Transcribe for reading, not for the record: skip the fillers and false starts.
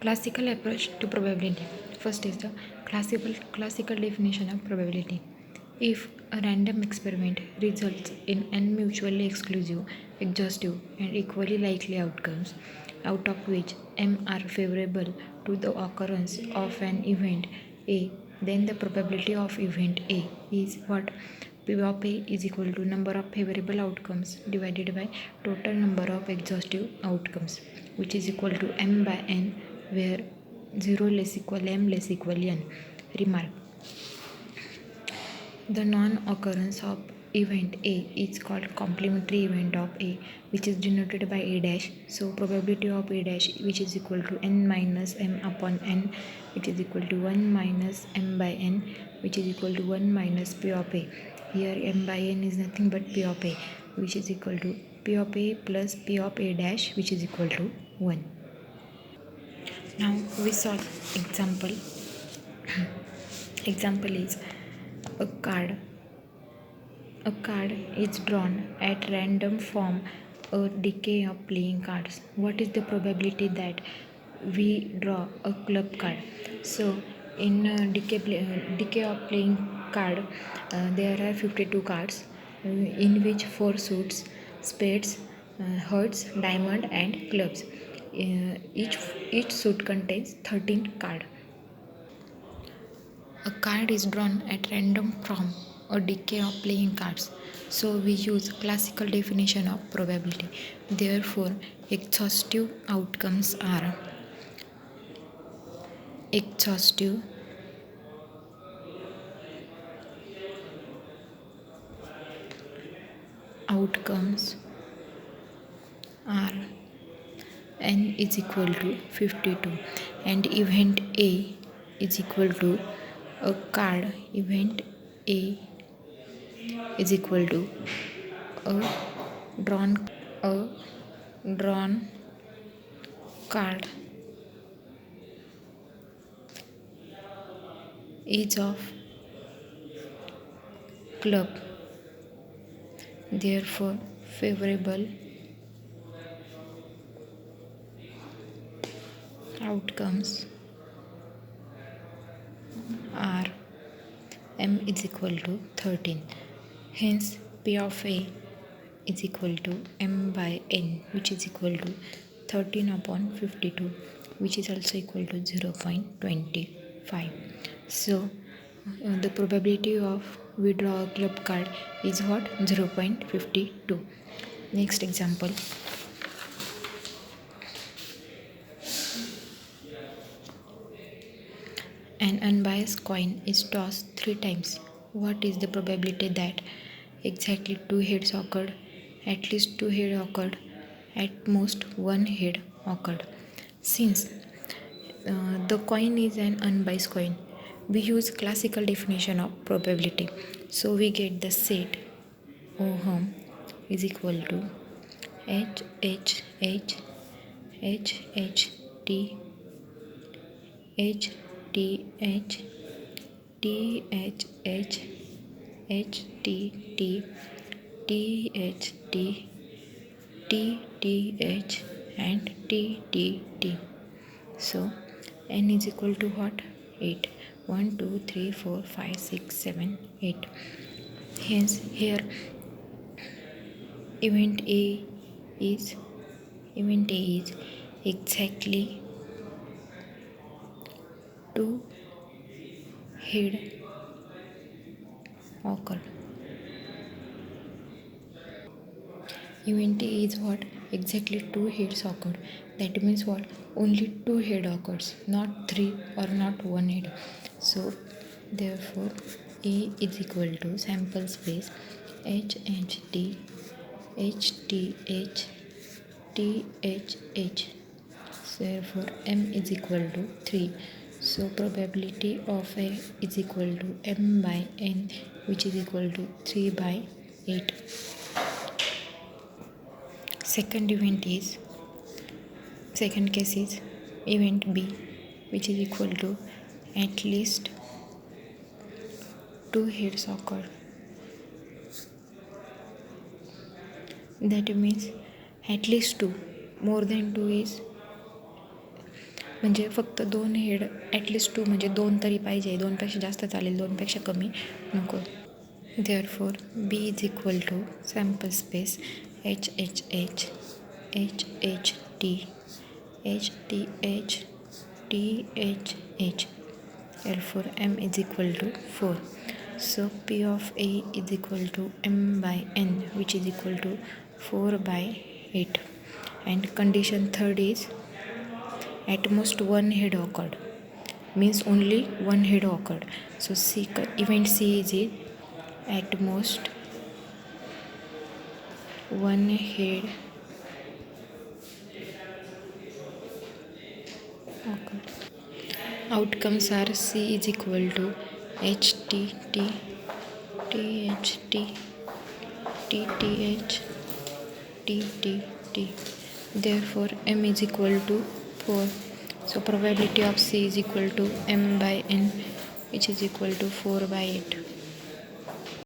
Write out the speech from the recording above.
Classical approach to probability. First is the classical definition of probability. If a random experiment results in n mutually exclusive, exhaustive, and equally likely outcomes, out of which m are favorable to the occurrence of an event A, then the probability of event A is what? P of A is equal to number of favorable outcomes divided by total number of exhaustive outcomes, which is equal to m by n, where 0 less equal m less equal n. Remark: the non-occurrence of event A is called complementary event of A, which is denoted by A dash. So probability of A dash, which is equal to n minus m upon n, which is equal to 1 minus m by n, which is equal to 1 minus p of A. Here m by n is nothing but p of A, which is equal to p of A plus p of A dash, which is equal to 1. Now we solve example. Example is a card. A card is drawn at random from a decay of playing cards. What is the probability that we draw a club card? So, in decay of playing card, there are 52 cards, in which 4 suits, spades, hearts, diamond, and clubs. Each suit contains 13 cards. A card is drawn at random from a decay of playing cards. So we use classical definition of probability. Therefore, exhaustive outcomes are exhaustive outcomes are n is equal to 52 and event A is equal to a card. Event A is equal to a drawn a drawn card is of club. Therefore, favorable outcomes are m is equal to 13. Hence, p of A is equal to m by n, which is equal to 13 upon 52, which is also equal to 0.25. So, the probability of we draw a club card is what? 0.52. Next example. An unbiased coin is tossed 3 times. What is the probability that exactly 2 heads occurred, at least 2 heads occurred, at most 1 head occurred? Since the coin is an unbiased coin, we use classical definition of probability. So we get the set Ohm is equal to H H H H H T H T H T H H H T T T H T T T H and T T T. So n is equal to what? 8. 1 2 3 4 5 6 7 8. Hence here event A is exactly 2 head occurred. Event A is what? Exactly 2 heads occurred. That means what? Only 2 head occurs, not 3 or not 1 head. So therefore A is equal to sample space H H T H T H T H H. Therefore m is equal to 3. So probability of A is equal to m by n, which is equal to 3 by 8. Second case is event B, which is equal to at least 2 heads occurred. That means at least 2. More than 2 is म्हणजे फक्त 2 head at least 2 म्हणजे 2 तरी पाहिजे. 2पेक्षा जास्त चालेल, 2पेक्षा कमी नको. Therefore B is equal to sample space HHH, HHT, HTH, THH. Therefore M is equal to 4. So P of A is equal to M by N, which is equal to 4 by 8. And condition third is at most one head occurred, means only one head occurred. So event C is it at most one head occurred. Outcomes are C is equal to HTT, THT, TTH, TTT. Therefore M is equal to 4. So probability of C is equal to M by N, which is equal to 4 by 8.